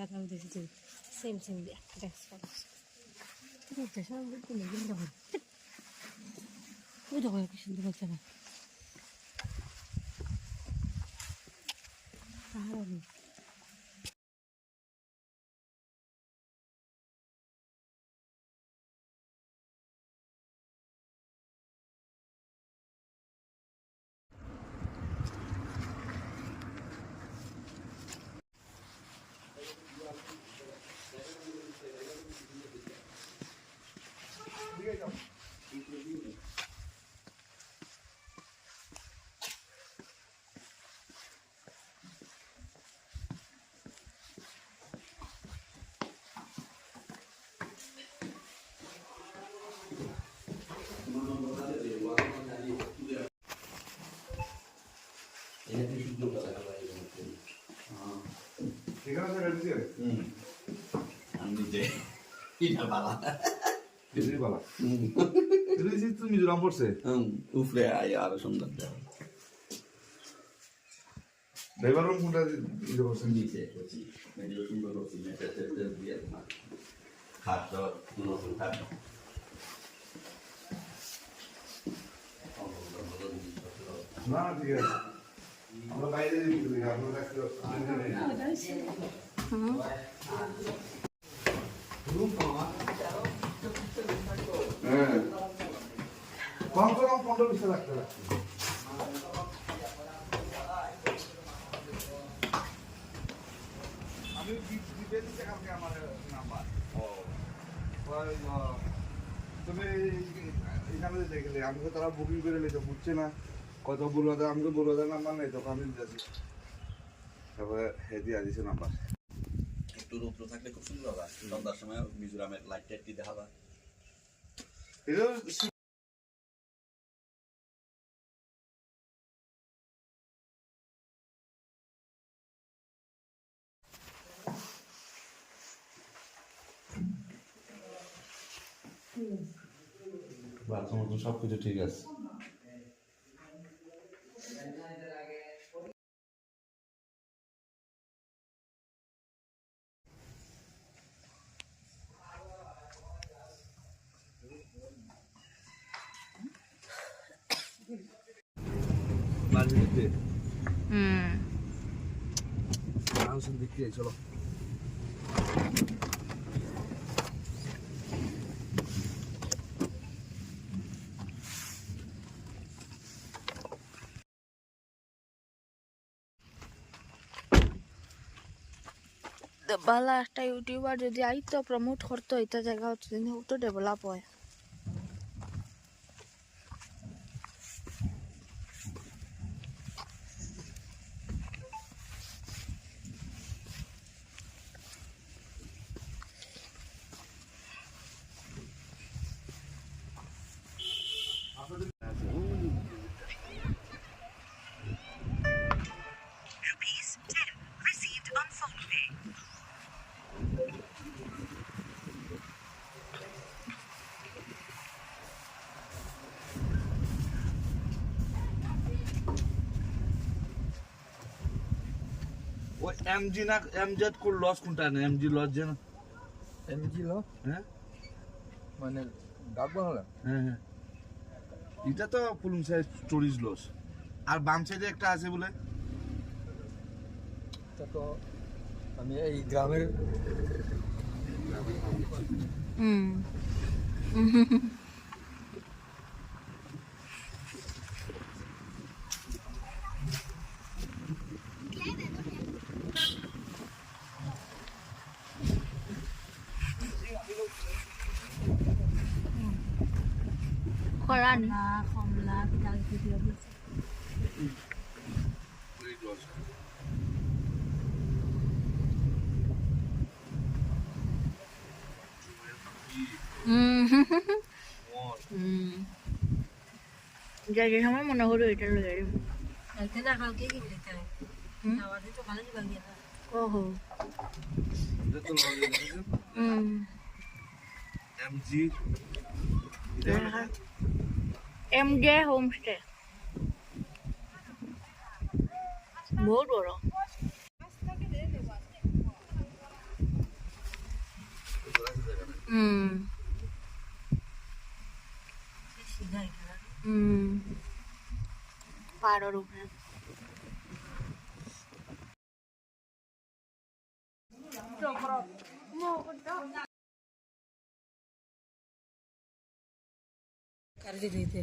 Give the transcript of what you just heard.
জায়গাটা দেখছি same same দিয়ে দেখো ওই দেখো কি সুন্দর লাগছে না পাহাড় উপরে আরো সুন্দর সুন্দর খাট নতুন খাট না ঠিক আছে আমরা বাইরে কম করে 15-20 লাখ টাকা আমি দিতে কালকে আমার নাম্বার তবে এখানে দেখলে আমাকে তারা বুকিং করে নিতে বুঝছে না কত বলুদা আমাকে বলুদা নাম্বার নেই তখন আমি দিতেছি তারপরে হেদি দিছে নাম্বার একটু রৌদ্র থাকলে খুব সুন্দর হবে সন্ধ্যার সময় মিজোরামের লাইট টাইট দিয়ে দেখাবা বাথরুম তো সবকিছু ঠিক আছে দেখতে চলো বালা একটা ইউটিউবার যদি আইতো প্রমোট করতো এটা জায়গা হচ্ছে তো ডেভেলপ হয় ওই এমজি না এমজেড কোন লস কোনটা না এমজি লস যেন এমজি ল হ্যাঁ মানে ডাক বাংলা হ্যাঁ হ্যাঁ এটা তো পুলুম সাইড স্টোরেজ লস আর বাম সাইডে একটা আছে বলে তা তো আমি এই গ্রামের খরা না কমলা পিঠা দিয়ে দিচ্ছে যে সময় মনে হলো এটা লয়ে কালকে না কালকে কি দিতে হয় আমাদের তো ভালো দিবা গিয়া ওহো এমজি এমজে হোমস্টে বহুত বড় সিধা এটা পাড়ার উপরে कर दी थी